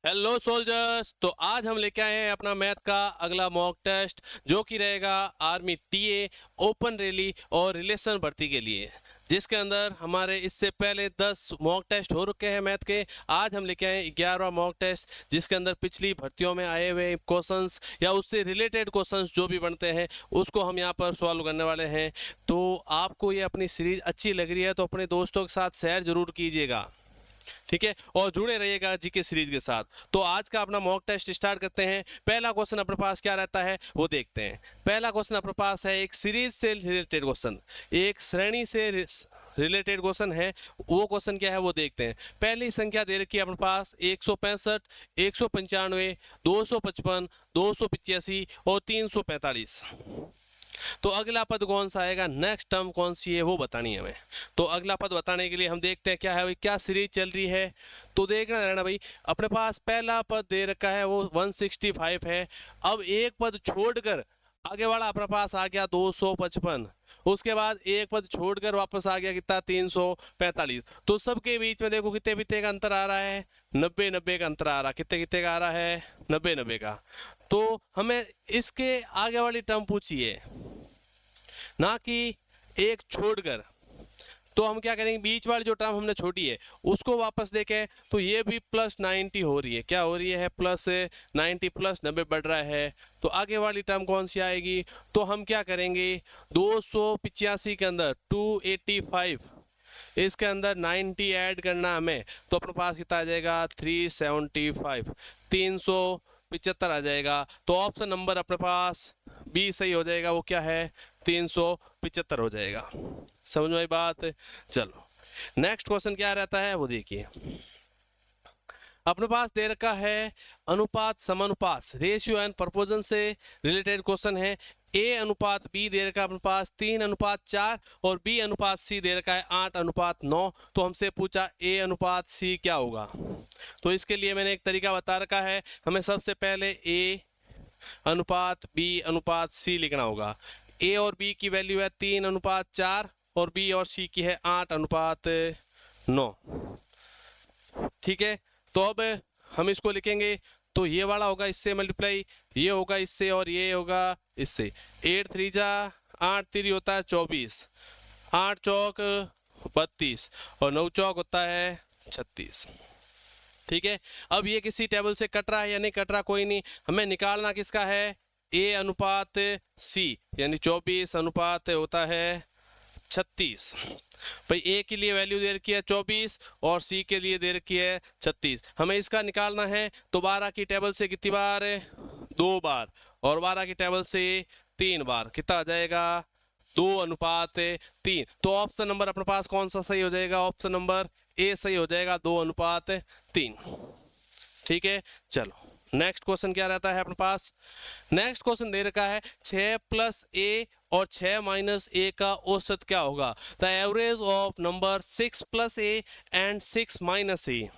Hello soldiers. तो आज हम लेके आए हैं अपना मैथ का अगला मॉक टेस्ट, जो कि रहेगा आर्मी टीए, ओपन रैली और रिलेशन भर्ती के लिए, जिसके अंदर हमारे इससे पहले 10 मॉक टेस्ट हो रखे हैं मैथ के। आज हम लेके आए हैं 11वां मॉक टेस्ट, जिसके अंदर पिछली भर्तियों में आए हुए क्वेश्चंस या उससे रिलेटेड क्वेश्चंस जो भी बनते हैं उसको हम यहाँ पर सॉल्व करने वाले हैं। तो आपको ये अपनी सीरीज अच्छी लग रही है तो अपने दोस्तों के साथ शेयर जरूर कीजिएगा, ठीक है, और जुड़े रहिएगा जीके सीरीज के साथ। तो आज का अपना मॉक टेस्ट स्टार्ट करते हैं। पहला क्वेश्चन अपने पास क्या रहता है वो देखते हैं। पहला क्वेश्चन अपने पास है एक सीरीज से रिलेटेड क्वेश्चन, एक श्रेणी से रिलेटेड क्वेश्चन है। वो क्वेश्चन क्या है वो देखते हैं। पहली संख्या दे रखी है अपने पास 165, 195, 255, 285 और 345। तो अगला पद कौन सा आएगा, नेक्स्ट टर्म कौन सी है वो बतानी है हमें। तो अगला पद बताने के लिए हम देखते हैं क्या है भाई, क्या सीरीज चल रही है। तो देखना रहना भाई, अपने पास पहला पद दे रखा है वो 165 है। अब एक पद छोड़कर आगे वाला अपने पास आ गया 255, उसके बाद एक पद छोड़कर वापस आ गया कितना 345। तो सबके बीच में देखो कितने कितने का अंतर आ रहा है, 90 90 का अंतर आ रहा है। कितने कितने का आ रहा है, 90 90 का। तो हमें इसके आगे वाली टर्म पूछिए, ना कि एक छोड़कर। तो हम क्या करेंगे, बीच वाली जो टर्म हमने छोड़ी है उसको वापस देखें तो ये भी प्लस 90 हो रही है। क्या हो रही है, प्लस 90 प्लस 90 बढ़ रहा है। तो आगे वाली टर्म कौन सी आएगी, तो हम क्या करेंगे 285 के अंदर 285, इसके अंदर 90 ऐड करना हमें। तो अपने पास कितना आ जाएगा 375, 375 आ जाएगा। तो ऑप्शन नंबर अपने पास बी सही हो जाएगा। वो क्या है, 375 हो जाएगा। समझ में आई बात। चलो नेक्स्ट क्वेश्चन क्या रहता है वो देखिए। अपने पास दे रखा है अनुपात समानुपात, रेशियो एंड प्रपोर्शन से रिलेटेड क्वेश्चन है। ए अनुपात बी दे रखा है अपने पास 3:4 और बी अनुपात सी दे रखा है 8:9। तो हमसे पूछा ए अनुपात सी क्या होगा। तो इसके लिए मैंने एक तरीका बता रखा है। हमें सबसे पहले ए अनुपात बी अनुपात सी लिखना होगा। ए और बी की वैल्यू है 3:4 और बी और सी की है 8:9। ठीक है, तो अब हम इसको लिखेंगे तो ये वाला होगा इससे मल्टीप्लाई, ये होगा इससे और ये होगा इससे। 8 3 जा 8 3 होता है 24, 8 चौक 32 और 9 चौक होता है 36। ठीक है, अब ये किसी टेबल से कट रहा है या नहीं कट रहा कोई नहीं, हमें निकालना किसका है, ए अनुपात सी, यानी 24 अनुपात होता है 36। भाई ए के लिए वैल्यू दे रखी है 24 और सी के लिए दे रखी है 36। हमें इसका निकालना है तो 12 की टेबल से कितनी बार, 2 बार, और 12 की टेबल से 3 बार। कितना आ जाएगा 2:3। तो ऑप्शन नंबर अपने पास कौन सा सही हो जाएगा, ऑप्शन नंबर ए सही हो जाएगा, 2:3। ठीक है, चलो नेक्स्ट क्वेश्चन क्या रहता है अपने पास। नेक्स्ट क्वेश्चन दे रखा है 6 + a और 6 - a का औसत क्या होगा। The average of number 6 + a and 6 - a।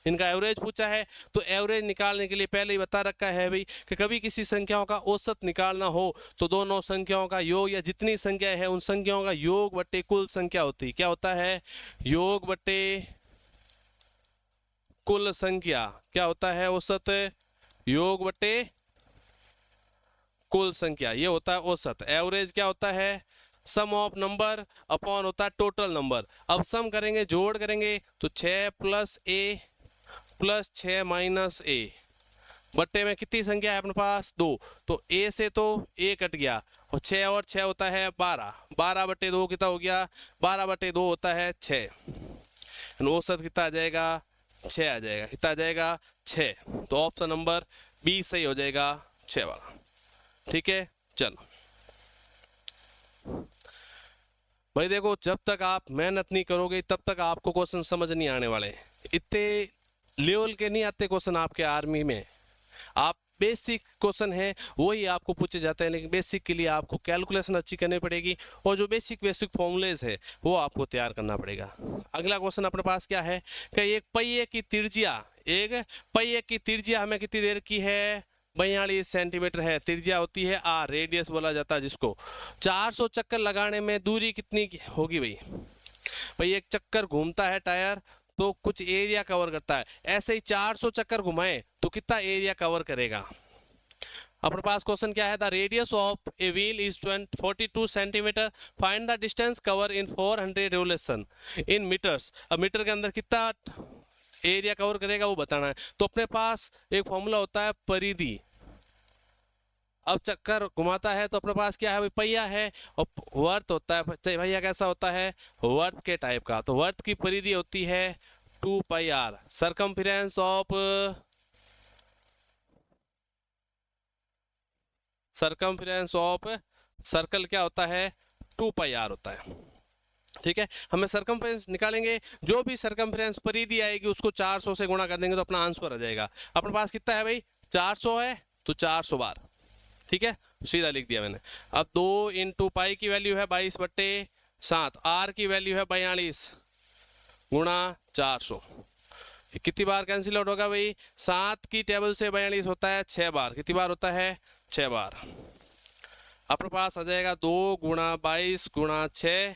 इनका एवरेज पूछा है। तो एवरेज निकालने के लिए पहले ही बता रखा है भाई कि कभी किसी संख्याओं का औसत निकालना हो तो दोनों संख्याओं का योग या जितनी संख्या है उन संख्याओं का योग बटे कुल संख्या होती है। क्या होता है, योग बटे कुल संख्या। क्या होता है, औसत योग बटे कुल संख्या, ये होता है औसत। एवरेज क्या होता है, सम ऑफ नंबर अपॉन होता है टोटल नंबर। अब सम करेंगे, जोड़ करेंगे तो 6 + a + 6 - a बट्टे में कितनी संख्या है अपने पास 2। तो a से तो a कट गया और 6 और 6 होता है 12, 12/2 कितना हो गया, 12/2 होता है 6। औसत कितना आ जाएगा, 6 आ जाएगा। कितना आ जाएगा 6। तो ऑप्शन नंबर बी सही हो जाएगा, 6 वाला। ठीक है, चलो भाई देखो, जब तक आप मेहनत नहीं करोगे तब तक आपको क्वेश्चन समझ नहीं आने वाले। इतने लेवल के नहीं आते क्वेश्चन आपके आर्मी में। आप बेसिक क्वेश्चन है वही आपको पूछे जाते हैं, लेकिन बेसिक के लिए आपको कैलकुलेशन अच्छी करनी पड़ेगी और जो बेसिक फॉर्मूलेज है वो आपको तैयार करना पड़ेगा। अगला क्वेश्चन अपने पास क्या है कि एक पहिए की त्रिज्या हमें कितनी देर की है, 42 सेंटीमीटर है। त्रिज्या होती है आर, रेडियस बोला जाता है जिसको। 400 चक्कर लगाने में दूरी कितनी होगी भाई। भाई एक चक्कर घूमता है टायर तो कुछ एरिया कवर करता है। ऐसे ही 400 चक्कर घुमाए तो कितना एरिया कवर करेगा। अपने पास क्वेश्चन क्या है, the radius of a wheel is 42 centimetre, find the distance cover in 400 revolution in metres. अब मीटर के अंदर कितना एरिया कवर करेगा वो बताना है। तो अपने पास एक फॉर्मूला होता है परिधि। अब चक्कर घुमाता है तो अपने पास क्या है, पहिया है, और वर्त होता है। पहिया कैसा होता है, वर्त के टाइप का। तो वर्त की परिधि होती है 2 पाई आर। सरकमफेरेंस ऑफ सर्कल क्या होता है, 2 पाई आर होता है। ठीक है, हमें सरकमफेरेंस निकालेंगे। जो भी सरकमफेरेंस परिधि आएगी उसको 400 से गुणा कर देंगे तो अपना आंसर आ जाएगा। अपने पास कितना है भाई, 400 है तो 400 बार। ठीक है, सीधा लिख दिया मैंने। अब 2 इंटू पाई की वैल्यू है 22/7, आर की वैल्यू है 42 गुणा 400। कितनी बार कैंसिल आउट होगा भाई, 7 की टेबल से 42 होता है 6 बार। कितनी बार होता है, 6 बार। अपने पास आ जाएगा 2 गुणा 22 गुणा 6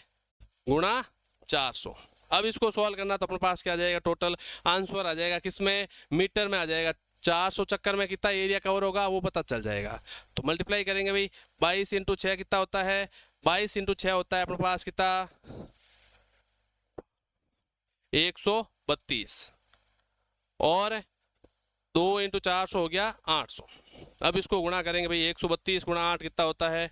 गुणा 400। अब इसको सॉल्व करना तो अपने पास क्या आ जाएगा, टोटल आंसर आ जाएगा किसमें, मीटर में आ जाएगा। 400 चक्कर में कितना एरिया कवर होगा वो पता चल जाएगा। तो मल्टीप्लाई करेंगे भाई, 22 इंटू 6 कितना होता है, 22 इंटू 6 होता है अपने पास कितना, 132, और 2 इंटू 400 हो गया 800। अब इसको गुणा करेंगे भाई, 132 गुणा 8 कितना होता है,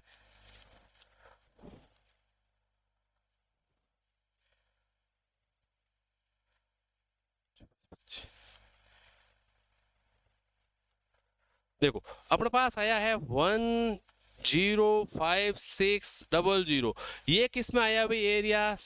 देखो अपने पास आया है 105,600। ये किस में आया भाई, एरिया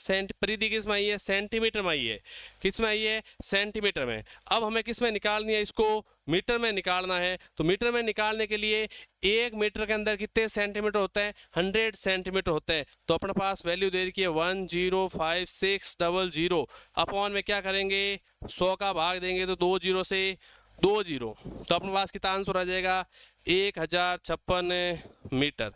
परिधि किस में आई है, सेंटीमीटर में आई है। किस में आई है, सेंटीमीटर में। अब हमें किस में निकालनी है, इसको मीटर में निकालना है। तो मीटर में निकालने के लिए 1 मीटर के अंदर कितने सेंटीमीटर होते हैं, 100 सेंटीमीटर होते हैं। तो अपने पास वैल्यू दे रखी है 105,600। अपॉन में क्या करेंगे, 100 का भाग देंगे तो 2 जीरो से 2 जीरो, तो अपने पास कितना आंसर आ जाएगा, 1056 मीटर।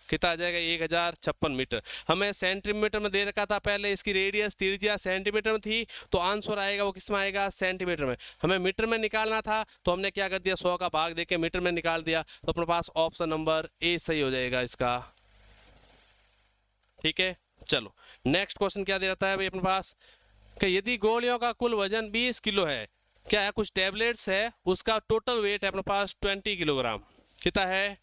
कितना आ जाएगा, 1056 मीटर। हमें सेंटीमीटर में दे रखा था पहले, इसकी रेडियस त्रिज्या सेंटीमीटर में थी, तो आंसर आएगा वो किस में आएगा, सेंटीमीटर में। हमें मीटर में निकालना था तो हमने क्या कर दिया, 100 का भाग देके मीटर में निकाल दिया। तो अपने पास ऑप्शन नंबर ए सही हो जाएगा इसका। ठीक है, चलो नेक्स्ट क्वेश्चन क्या दे रहा है भाई अपने पास, कि यदि गोलियों का कुल वजन 20 किलो है, क्या है, कुछ टैबलेट्स है, उसका टोटल वेट है अपने पास 20 किलोग्राम। कितना है,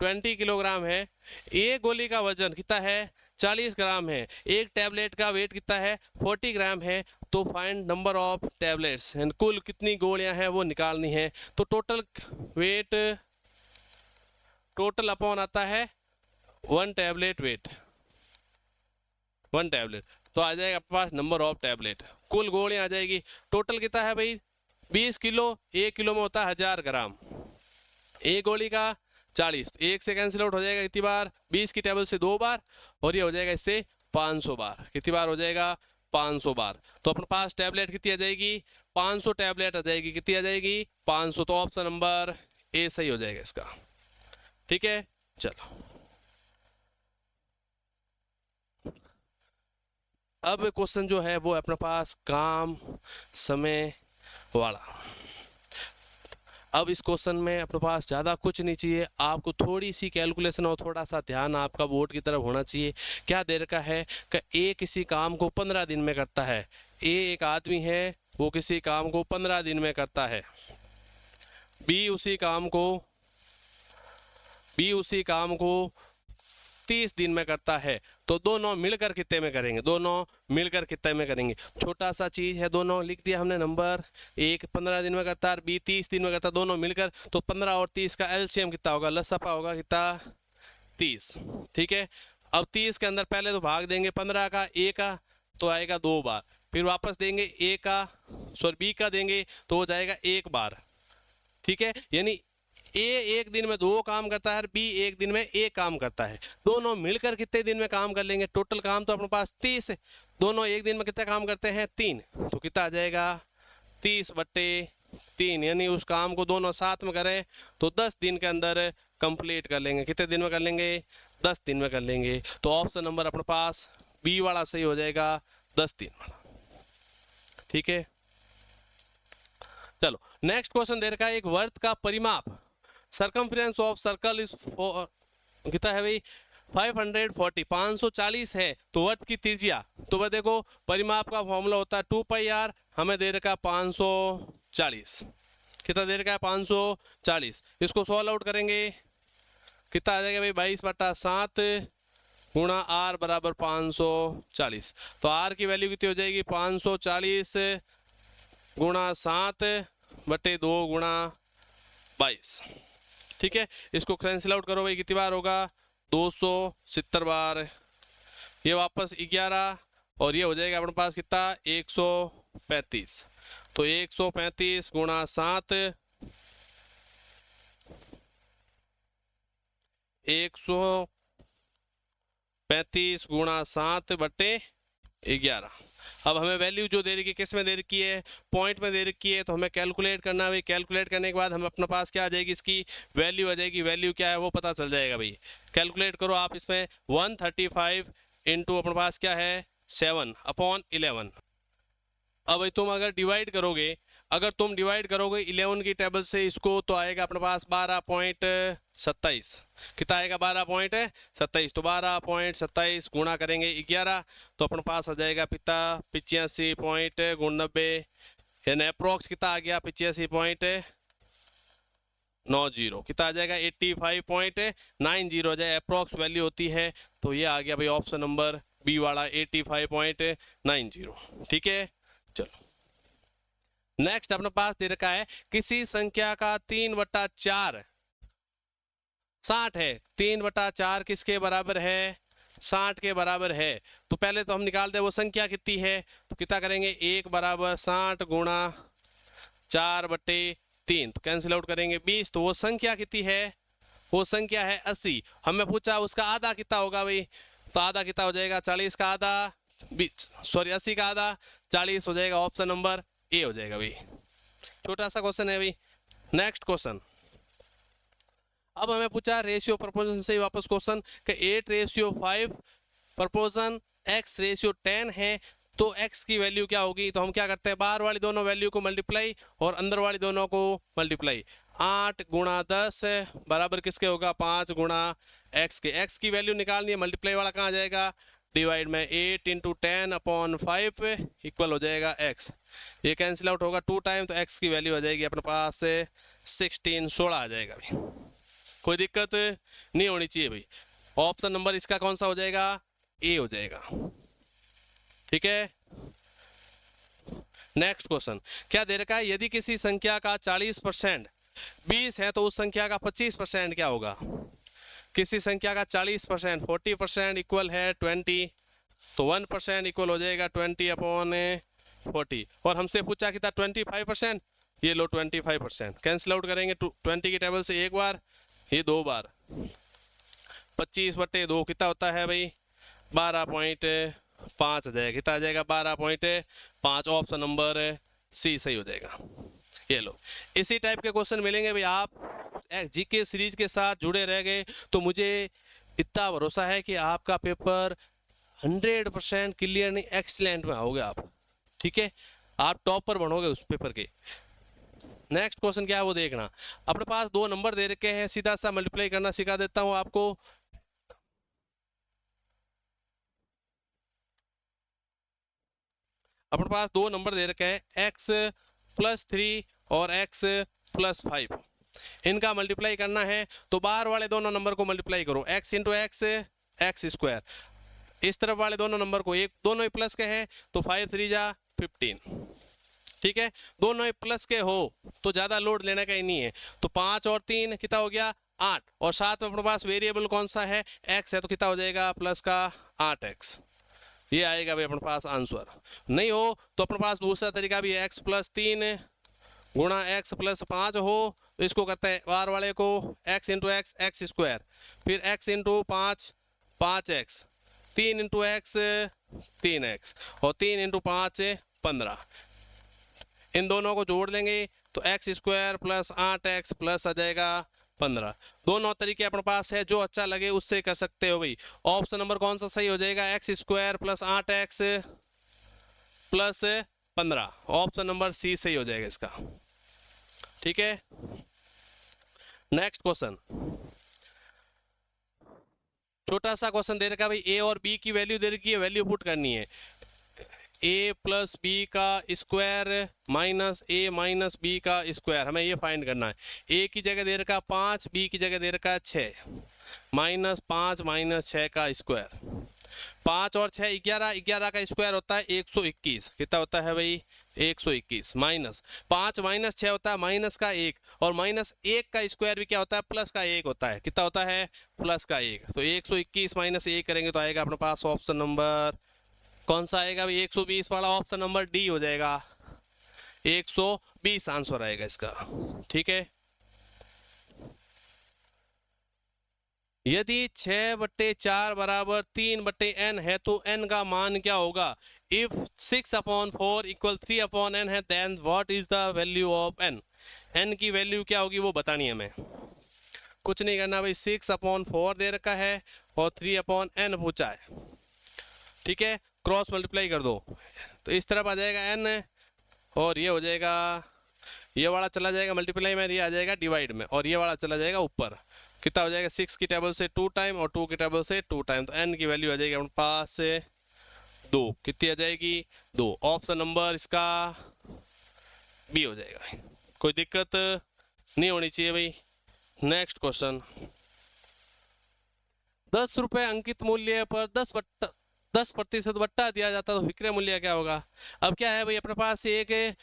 20 किलोग्राम है। एक गोली का वजन कितना है, 40 ग्राम है। एक टैबलेट का वेट कितना है, 40 ग्राम है। तो फाइंड नंबर ऑफ टैबलेट्स, कुल कितनी गोलियां हैं वो निकालनी है। तो टोटल वेट, टोटल अपॉन आता है 1 टैबलेट वेट, 1 टैबलेट। तो आ जाएगा अपने पास नंबर ऑफ टैबलेट, कुल गोलियां आ जाएगी। टोटल कितना है भाई, 20 किलो, 1 किलो में होता है 1000 ग्राम। एक गोली का 40, 1 से कैंसिल आउट हो जाएगा कितनी बार, 20 की टेबल से 2 बार, और ये हो जाएगा इससे 500 बार। कितनी बार हो जाएगा, 500 बार। तो अपने पास टैबलेट कितनी आ जाएगी, 500 टैबलेट आ जाएगी। कितनी आ जाएगी, 500। तो ऑप्शन नंबर ए सही हो जाएगा इसका। ठीक है, चलो अब क्वेश्चन जो है वो अपने पास काम समय वाला। अब इस क्वेश्चन में अपने पास ज़्यादा कुछ नहीं चाहिए, आपको थोड़ी सी कैलकुलेशन और थोड़ा सा ध्यान आपका बोर्ड की तरफ होना चाहिए। क्या दे रखा है कि ए किसी काम को 15 दिन में करता है। ए एक आदमी है, वो किसी काम को 15 दिन में करता है। बी उसी काम को 30 दिन में करता है। तो दोनों मिलकर कितने में करेंगे, दोनों मिलकर कितने में करेंगे। छोटा सा चीज है, दोनों लिख दिया हमने। नंबर एक 15 दिन में करता है, बी 30 दिन में करता है, दोनों मिलकर। तो 15 और 30 का एलसीएम कितना होगा, लसपा होगा कितना, 30। ठीक है, अब 30 के अंदर पहले तो भाग देंगे 15 का, ए का तो आएगा 2 बार, फिर वापस देंगे ए का, सॉरी बी का देंगे तो हो जाएगा 1 बार। ठीक है, यानी ए एक दिन में 2 काम करता है, बी एक दिन में 1 काम करता है। दोनों मिलकर कितने दिन में काम कर लेंगे, टोटल काम तो अपने पास 30 है, दोनों एक दिन में कितना काम करते हैं, 3। तो कितना आ जाएगा, 30/3, यानी उस काम को दोनों साथ में करें तो 10 दिन के अंदर कंप्लीट कर लेंगे। कितने दिन में कर लेंगे, 10 दिन में कर लेंगे। तो ऑप्शन नंबर अपने पास बी वाला सही हो जाएगा, 10 दिन वाला। ठीक है, चलो नेक्स्ट क्वेश्चन दे रखा है, एक वर्त का परिमाप, सरकमफ्रेंस ऑफ सर्कल इज कितना है भाई 540, 540 है, तो वर्त की त्रिज्या, तो वह देखो परिमाप का फॉर्मूला होता है 2πr, हमें दे रखा है 540, कितना दे रखा है 540, इसको सॉल्व आउट करेंगे कितना आ जाएगा भाई 22/7 गुणा r बराबर 540, तो r की वैल्यू कितनी हो जाएगी 540 गुणा 7/2 गुणा 22, ठीक है। इसको कैंसिल आउट करो भाई, कितनी बार होगा 270 बार, ये वापस 11 और ये हो जाएगा अपने पास कितना 135, तो 135 गुणा 7 135 गुणा 7/11। अब हमें वैल्यू जो दे रखी है किस में दे रखी है, पॉइंट में दे रखी है, तो हमें कैलकुलेट करना है भाई। कैलकुलेट करने के बाद हम अपने पास क्या आ जाएगी, इसकी वैल्यू आ जाएगी, वैल्यू क्या है वो पता चल जाएगा भाई। कैलकुलेट करो आप इसमें 135 इंटू अपने पास क्या है 7/11। अब भाई तुम अगर डिवाइड करोगे, अगर तुम डिवाइड करोगे 11 की टेबल से इसको, तो आएगा अपने पास 12.27, कितना आएगा 12.27, तो 12.27 गुणा करेंगे 11, तो अपने पास आ जाएगा पिता 85.90, यानी अप्रोक्स कितना आ गया 85.90, कितना आ जाएगा 85.90 आ जाए, अप्रोक्स वैल्यू होती है, तो ये आ गया भाई ऑप्शन नंबर बी वाला 85.90, ठीक है। चलो नेक्स्ट अपने पास दे रखा है, किसी संख्या का 3/4 60 है, 3/4 किसके बराबर है 60 के बराबर है, तो पहले तो हम निकाल दे वो संख्या कितनी है, तो कितना करेंगे 1 बराबर 60 गुणा 4/3, तो कैंसिल आउट करेंगे 20, तो वो संख्या कितनी है, वो संख्या है 80। हमें पूछा उसका आधा कितना होगा भाई, तो आधा कितना हो जाएगा 40 का आधा, 80 का आधा 40 हो जाएगा, ऑप्शन नंबर ए हो जाएगा भाई। छोटा सा क्वेश्चन है भाई। नेक्स्ट क्वेश्चन, अब हमें पूछा रेशियो प्रपोर्शन से वापस क्वेश्चन कि 8:5 प्रपोर्शन x/10 है, तो x की वैल्यू क्या होगी, तो हम क्या करते हैं बाहर वाली दोनों वैल्यू को मल्टीप्लाई और अंदर वाली दोनों को मल्टीप्लाई, 8 गुणा 10 बराबर किसके होगा 5 गुणा x के, x की वैल्यू निकालनी है, मल्टीप्लाई वाला कहाँ जाएगा डिवाइड में 8 × 10/5 इक्वल हो जाएगा x, ये कैंसिल आउट होगा 2 टाइम, तो x की वैल्यू आ जाएगी अपने पास 16 आ जाएगा भाई, कोई दिक्कत नहीं होनी चाहिए भाई। ऑप्शन नंबर इसका कौन सा हो जाएगा ए हो जाएगा, ठीक है। नेक्स्ट क्वेश्चन क्या दे रखा है, यदि किसी संख्या का 40% 20 है, तो उस संख्या का 25% क्या होगा, किसी संख्या का 40% 40% इक्वल है 20, तो 1% इक्वल हो जाएगा 20/40, और हमसे पूछा कितना 25%, ये लो 25%, कैंसिल आउट करेंगे 20 की टेबल से एक बार, ये 2 बार, 25/2 कितना होता है भाई 12.5 आ जाएगा, कितना आ जाएगा 12.5, ऑप्शन नंबर सी सही हो जाएगा। ये लो इसी टाइप के क्वेश्चन मिलेंगे भाई, आप जीके सीरीज के साथ जुड़े रह गए तो मुझे इतना भरोसा है कि आपका पेपर 100% क्लियर नहीं एक्सीलेंट में आओगे आप, ठीक है, आप टॉपर बनोगे उस पेपर के। नेक्स्ट क्वेश्चन क्या है वो देखना, अपने पास 2 नंबर दे रखे हैं, सीधा सा मल्टीप्लाई करना सिखा देता हूं आपको। अपने पास 2 नंबर दे रखे हैं x+3 और x+5, इनका मल्टीप्लाई करना है, तो बाहर वाले दोनों नंबर को मल्टीप्लाई करो, x × x² इस तरफ वाले दोनों नंबर को, एक दोनों ही प्लस के हैं तो 5 3 जा 15, ठीक है, दोनों ही प्लस के हो तो ज़्यादा लोड लेने का ही नहीं है, तो 5 और 3 कितना हो गया 8, और साथ में अपने पास वेरिएबल कौन सा है x है, तो कितना हो जाएगा प्लस का 8x, ये आएगा भाई अपने पास आंसर। नहीं हो तो अपने पास दूसरा तरीका भी है, x+3 गुणा x+5 हो, तो इसको करते हैं बाहर वाले को x × x x², फिर x × 5 5x, 3 × x 3x, और 3 × 5 15, इन दोनों को जोड़ देंगे तो x² + 8x प्लस आ जाएगा 15। दोनों तरीके अपने पास है, जो अच्छा लगे उससे कर सकते हो भाई। ऑप्शन नंबर कौन सा सही हो जाएगा, x² + 8x + 15, option number C सही हो जाएगा इसका। ठीक है। नेक्स्ट क्वेश्चन, छोटा सा क्वेश्चन दे रखा है भाई, ए और बी की वैल्यू दे रखी है, वैल्यू पुट करनी है। ए प्लस बी का स्क्वायर माइनस ए माइनस बी का स्क्वायर, हमें ये फाइंड करना है। ए की जगह दे रखा है 5, बी की जगह दे रखा है 6, माइनस 5 माइनस 6 का स्क्वायर। 5 और 6 11, 11 का स्क्वायर होता है 121। कितना होता है भाई? 121। माइनस 5 माइनस 6 होता है माइनस का 1, और माइनस 1 का स्क्वायर भी क्या होता है? प्लस का 1 होता है। कितना होता है? प्लस का 1। तो 121 माइनस 1 करेंगे तो आएगा अपने पास ऑप्शन नंबर कौन सा आएगा भाई? 120 वाला ऑप्शन नंबर डी हो जाएगा। 120 आंसर आएगा इसका। ठीक है। यदि 6/4 बराबर 3/n है तो n का मान क्या होगा? इफ 6/4 इक्वल 3/n है then what is the value of n? n की वैल्यू क्या होगी वो बतानी है हमें। कुछ नहीं करना भाई, 6/4 दे रखा है और 3/n पूछा है। ठीक है, क्रॉस मल्टीप्लाई कर दो तो इस तरफ आ जाएगा n, और ये हो जाएगा, ये वाला चला जाएगा मल्टीप्लाई में, ये आ जाएगा डिवाइड में, और ये वाला चला जाएगा ऊपर। कितना हो जाएगा? 6 की टेबल से 2 टाइम और 2 की टेबल से 2 टाइम, तो n की वैल्यू आ जाएगी अपने पास से 2। कितनी आ जाएगी? 2। ऑप्शन नंबर इसका बी हो जाएगा। कोई दिक्कत नहीं होनी चाहिए भाई। नेक्स्ट क्वेश्चन, 10 रुपए अंकित मूल्य पर 10% बट्टा दिया जाता है तो विक्रय मूल्य क्या होगा? अब क्या है भाई, अपने पास एक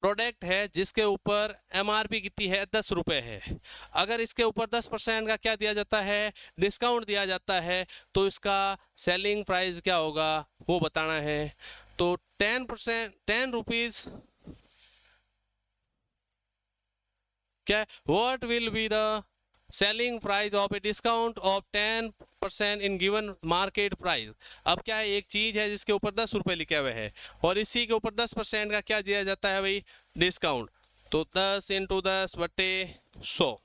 प्रोडक्ट है जिसके ऊपर एमआरपी कितनी है? 10 रुपए है। अगर इसके ऊपर 10% का क्या दिया जाता है? डिस्काउंट दिया जाता है, तो इसका सेलिंग प्राइस क्या होगा वो बताना है। तो 10%, 10 रुपीज क्या, what will be the selling price of a discount of 10% in given market price? अब क्या है, एक चीज है जिसके ऊपर 10 रुपए लिखे हुए हैं और इसी के ऊपर 10% का क्या दिया जाता है भाई? डिस्काउंट। तो 10 × 10/100,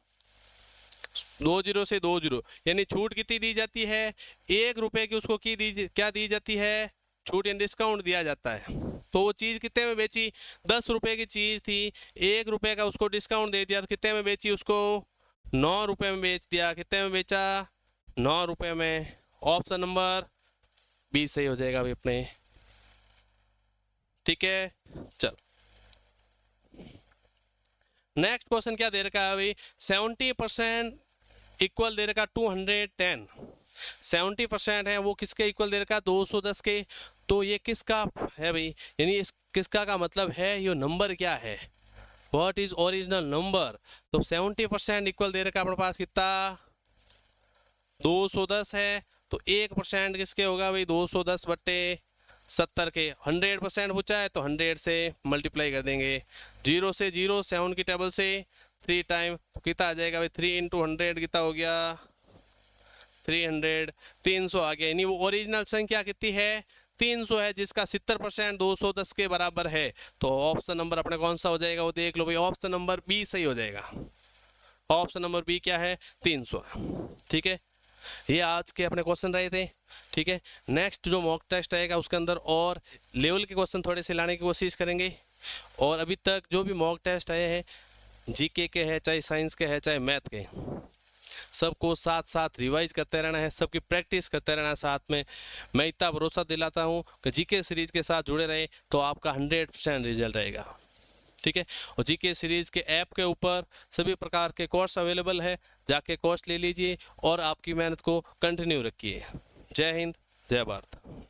2 0 से 2 0, यानी छूट कितनी दी जाती है? 1 रुपए की उसको क्या दी जाती है? छूट या डिस्काउंट दिया जाता है। तो वो चीज़ कितने में बेची? 10 रुपए की चीज़ थी, 1 रुपए का उसको डिस्काउंट दे दिया तो कितने में बेची उसको? 9 रुपए में बेच दिया। कितने में बेचा? 9 रुपए में। ऑप्शन नंबर बी सही हो जाएगा अभी अपने। ठीक है, चल नेक्स्ट क्वेश्चन क्या दे रखा है अभी? 70% इक्वल दे रखा 210। 70% है वो किसके इक्वल दे रखा? 210 के। तो ये किसका है भाई? यानी इस किसका का मतलब है ये नंबर क्या है? What is original number? तो 70% इक्वल दे रखा अपने पास कितना? 210 है। तो 1% किसके होगा भाई? 210/70 के। 100% पूछा है तो 100 से मल्टीप्लाई कर देंगे। 0 से 0, 7 की टेबल से 3 टाइम, तो कितना आ जाएगा भाई? 3 × 100 कितना हो गया? 300, 300 आ गया। यानी वो ओरिजिनल संख्या कितनी है? 300 है, जिसका 70% 210 के बराबर है। तो ऑप्शन नंबर अपने कौन सा हो जाएगा वो देख लो भाई। ऑप्शन नंबर बी सही हो जाएगा। ऑप्शन नंबर बी क्या है? 300। ठीक है, ये आज के अपने क्वेश्चन रहे थे। ठीक है, नेक्स्ट जो मॉक टेस्ट आएगा उसके अंदर और लेवल के क्वेश्चन थोड़े से लाने की कोशिश करेंगे। और अभी तक जो भी मॉक टेस्ट आए हैं, जीके के हैं, चाहे साइंस के हैं, चाहे मैथ के, सबको साथ साथ रिवाइज करते रहना है, सबकी प्रैक्टिस करते रहना है साथ में। मैं इतना भरोसा दिलाता हूँ कि जीके सीरीज के साथ जुड़े रहे तो आपका 100% रिजल्ट रहेगा। ठीक है, और जीके सीरीज के ऐप के ऊपर सभी प्रकार के कोर्स अवेलेबल है, जाके कोर्स ले लीजिए और आपकी मेहनत को कंटिन्यू रखिए। जय हिंद, जय भारत।